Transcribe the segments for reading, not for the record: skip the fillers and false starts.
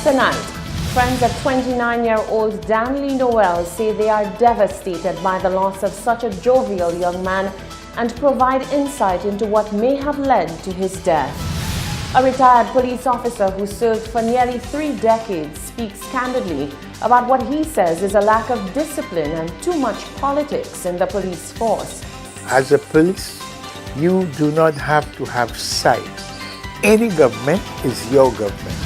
Tonight, friends of 29-year-old Danley Noel say they are devastated by the loss of such a jovial young man and provide insight into what may have led to his death. A retired police officer who served for nearly 3 decades speaks candidly about what he says is a lack of discipline and too much politics in the police force. As a police, you do not have to have sides. Any government is your government.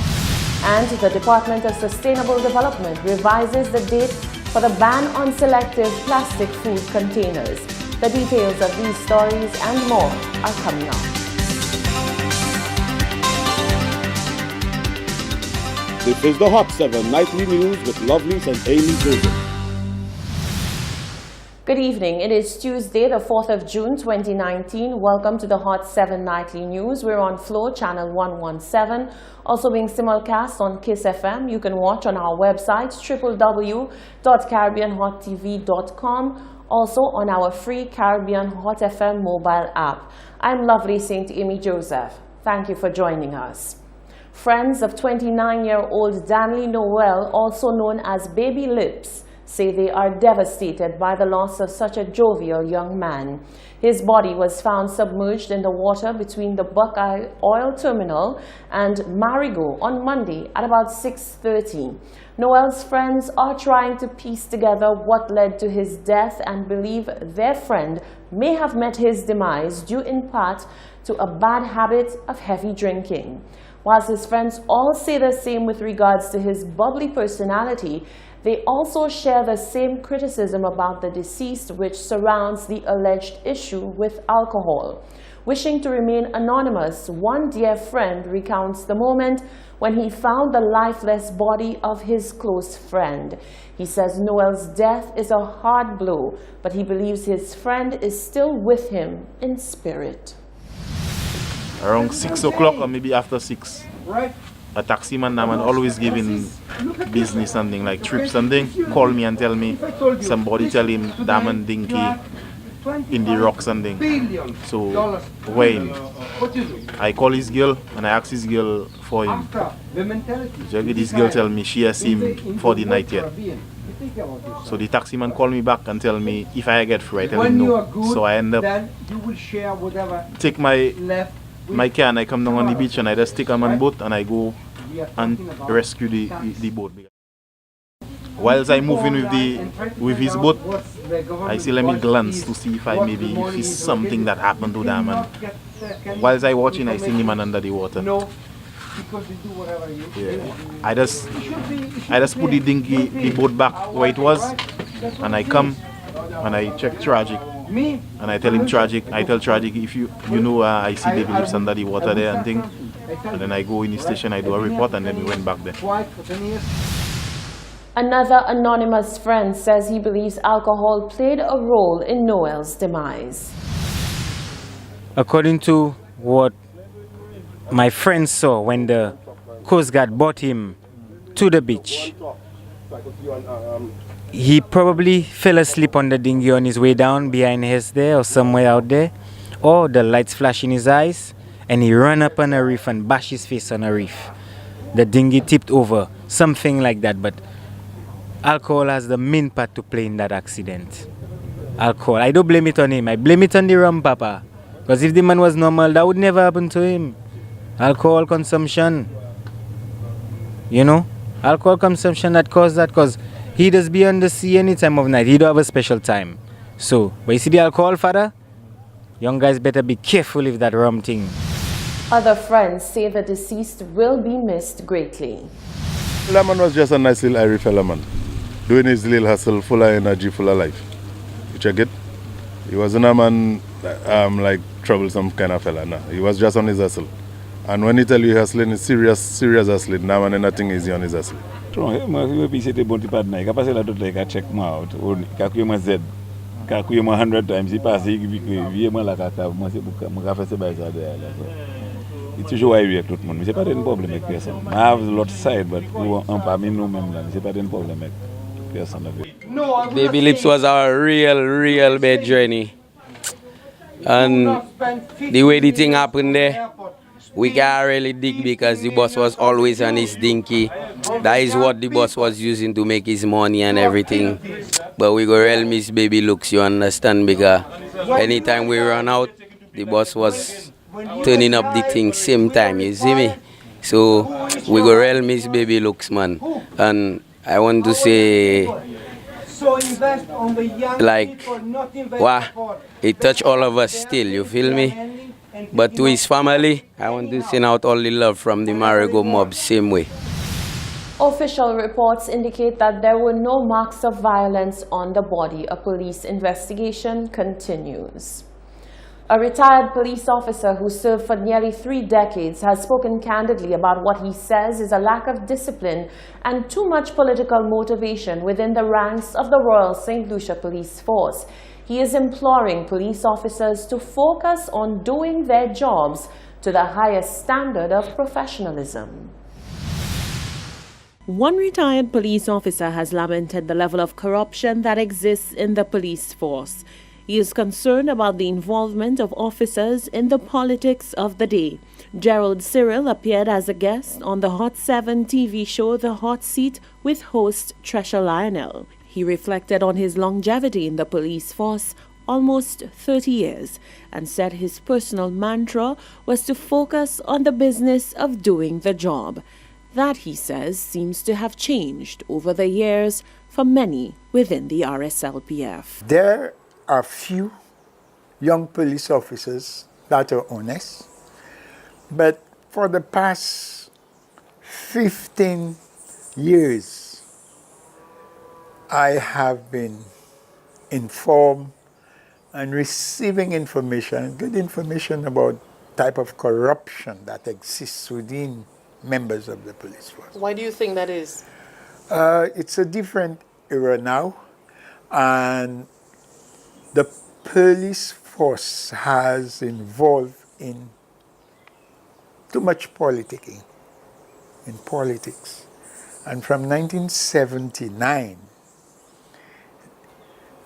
And the Department of Sustainable Development revises the date for the ban on selective plastic food containers. The details of these stories and more are coming up. This is the Hot 7 Nightly News with Lovelace and Amy Joseph. Good evening. It is Tuesday, the 4th of June, 2019. Welcome to the Hot 7 Nightly News. We're on Flow, channel 117. Also being simulcast on Kiss FM. You can watch on our website, www.caribbeanhottv.com. Also on our free Caribbean Hot FM mobile app. I'm Lovely St. Amy Joseph. Thank you for joining us. Friends of 29-year-old Danley Noel, also known as Baby Lips, say they are devastated by the loss of such a jovial young man. His body was found submerged in the water between the Buckeye Oil Terminal and Marigot on Monday at about 6:30. Noel's friends are trying to piece together what led to his death and believe their friend may have met his demise due in part to a bad habit of heavy drinking. Whilst his friends all say the same with regards to his bubbly personality, they also share the same criticism about the deceased which surrounds the alleged issue with alcohol. Wishing to remain anonymous, one dear friend recounts the moment when he found the lifeless body of his close friend. He says Noel's death is a hard blow, but he believes his friend is still with him in spirit. Around 6 o'clock or maybe after 6, a taxi man always giving business and thing like trips and thing, call me and tell me somebody tell him Diamond Dinky in the rocks and thing. So when I call his girl and I ask his girl for him, so this girl tell me she has seen him for the night yet. So the taxi man call me back and tell me if I get free, I tell him no. So I end up take my car and I come down on the beach and I just take a man boat and I go and rescue the boat. Whilst I move in with his boat, I say let me glance to see if it's something that happened to that man. Whilst I watching, I see the man under the water. Yeah. I just put the boat back where it was, and I come and I check Tragic. And I tell him Tragic, I tell Tragic, if you know I see Baby Lips under the water there and thing. And then I go in the station, I do a report, and then we went back there. Another anonymous friend says he believes alcohol played a role in Noel's demise. According to what my friend saw when the Coast Guard brought him to the beach, he probably fell asleep on the dinghy on his way down behind his there or somewhere out there, or the lights flash in his eyes and he ran up on a reef and bashed his face on a reef. The dinghy tipped over, something like that, but alcohol has the main part to play in that accident. Alcohol, I don't blame it on him, I blame it on the rum papa, because if the man was normal, that would never happen to him. Alcohol consumption, you know, alcohol consumption that caused that, because he does be on the sea any time of night. He don't have a special time. So, but you see the alcohol, father? Young guys better be careful with that rum thing. Other friends say the deceased will be missed greatly. That man was just a nice little Irish fella, man. Doing his little hustle, full of energy, full of life. Which I get. He wasn't a man like troublesome kind of fella, nah. He was just on his hustle. And when he tell you hustling, it's serious hustling. Now man, nothing easy on his hustle. Moi visité bon tipad na ka passer la toute like check moi out ka kuye moi Z ka kuye moi 100 times il passe vie moi la ka moi c'est moi ka faire ça ba ça derrière il toujours avec tout le monde mais c'est pas un problème avec personne I have lot side but on parmi nous même là c'est pas un problème avec personne avec Baby Lips was a real bad journey and the way the thing happened there we can't really dig because the boss was always on his dinky. That is what the boss was using to make his money and everything. But we go real miss baby looks, you understand? Because anytime we run out, the boss was turning up the thing same time, you see me? So we go real miss baby looks, man. And I want to say, like, wow, it touched all of us still, you feel me? But to his family, I want to send out all the love from the Marigo mob, same way. Official reports indicate that there were no marks of violence on the body. A police investigation continues. A retired police officer who served for nearly 3 decades has spoken candidly about what he says is a lack of discipline and too much political motivation within the ranks of the Royal St. Lucia Police Force. He is imploring police officers to focus on doing their jobs to the highest standard of professionalism. One retired police officer has lamented the level of corruption that exists in the police force. He is concerned about the involvement of officers in the politics of the day. Gerald Cyril appeared as a guest on the Hot 7 TV show The Hot Seat with host Tresha Lionel. He reflected on his longevity in the police force, almost 30 years, and said his personal mantra was to focus on the business of doing the job. That, he says, seems to have changed over the years for many within the RSLPF. There are few young police officers that are honest, but for the past 15 years, I have been informed and receiving information, good information about type of corruption that exists within members of the police force. Why do you think that is? It's a different era now, and the police force has involved in too much politicking, in politics. And from 1979,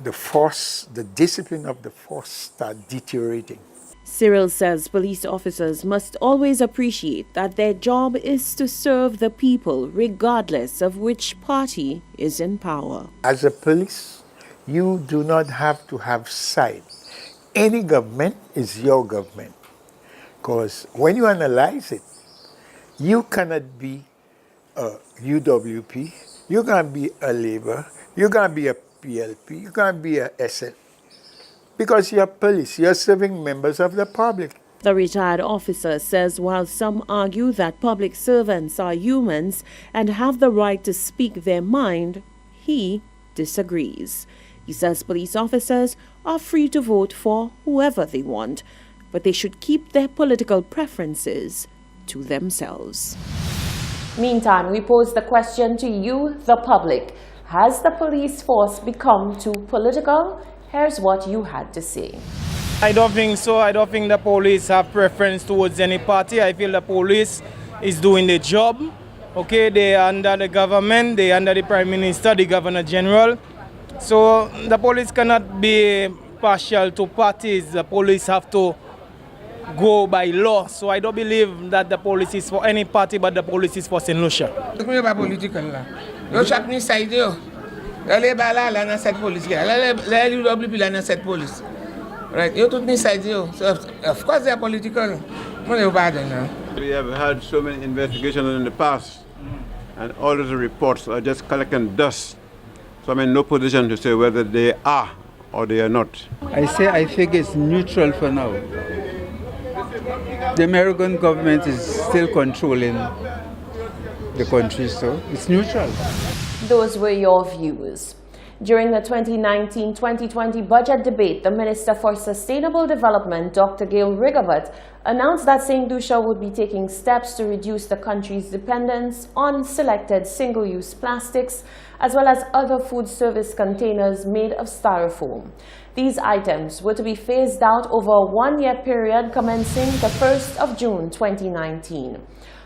the force, the discipline of the force started deteriorating. Cyril says police officers must always appreciate that their job is to serve the people, regardless of which party is in power. As a police, you do not have to have side. Any government is your government. Because when you analyze it, you cannot be a UWP, you can't be a Labour, you can't be a PLP, you can't be a SL. Because you're police, you're serving members of the public. The retired officer says while some argue that public servants are humans and have the right to speak their mind, he disagrees. He says police officers are free to vote for whoever they want, but they should keep their political preferences to themselves. Meantime, we pose the question to you, the public. Has the police force become too political? Here's what you had to say. I don't think so. I don't think the police have preference towards any party. I feel the police is doing the job. Okay, they are under the government, they are under the Prime Minister, the Governor General. So the police cannot be partial to parties. The police have to go by law. So I don't believe that the police is for any party, but the police is for St. Lucia. Yo chaque ni side yo. Les bala la dans cette police. Les UWP la dans cette police. Right. Yo tout ni side yo. So of course they are political. We have had so many investigations in the past, and all of the reports are just collecting dust. So I'm in no position to say whether they are or they are not. I think it's neutral for now. The American government is still controlling the country, so it's neutral. Those were your views. During the 2019-2020 budget debate, the Minister for Sustainable Development, Dr. Gail Rigobert, announced that St. Lucia would be taking steps to reduce the country's dependence on selected single-use plastics, as well as other food service containers made of styrofoam. These items were to be phased out over a one-year period commencing the 1st of June 2019.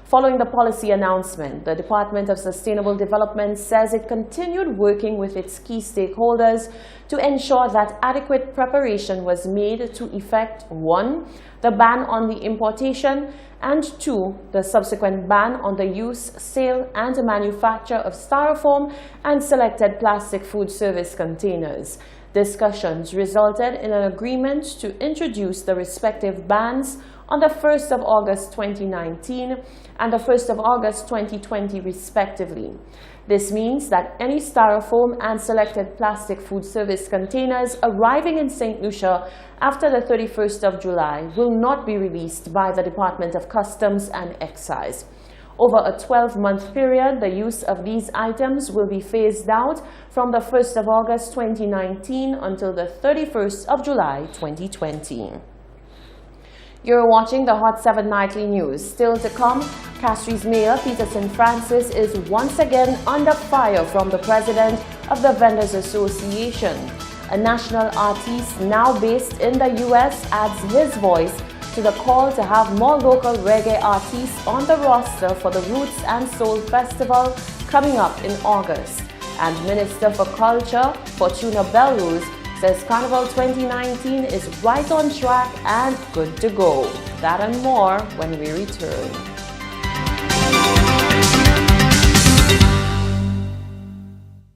Following the policy announcement, the Department of Sustainable Development says it continued working with its key stakeholders to ensure that adequate preparation was made to effect 1. the ban on the importation, and 2. the subsequent ban on the use, sale, and manufacture of styrofoam and selected plastic food service containers. Discussions resulted in an agreement to introduce the respective bans on the 1st of August 2019 and the 1st of August 2020 respectively. This means that any styrofoam and selected plastic food service containers arriving in St. Lucia after the 31st of July will not be released by the Department of Customs and Excise. Over a 12-month period, the use of these items will be phased out from the 1st of August 2019 until the 31st of July 2020. You're watching the Hot 7 Nightly News. Still to come, Castries Mayor Peterson Francis is once again under fire from the president of the Vendors Association. A national artiste now based in the US adds his voice to the call to have more local reggae artists on the roster for the Roots and Soul Festival coming up in August. And Minister for Culture, Fortuna Belrose, says Carnival 2019 is right on track and good to go. That and more when we return.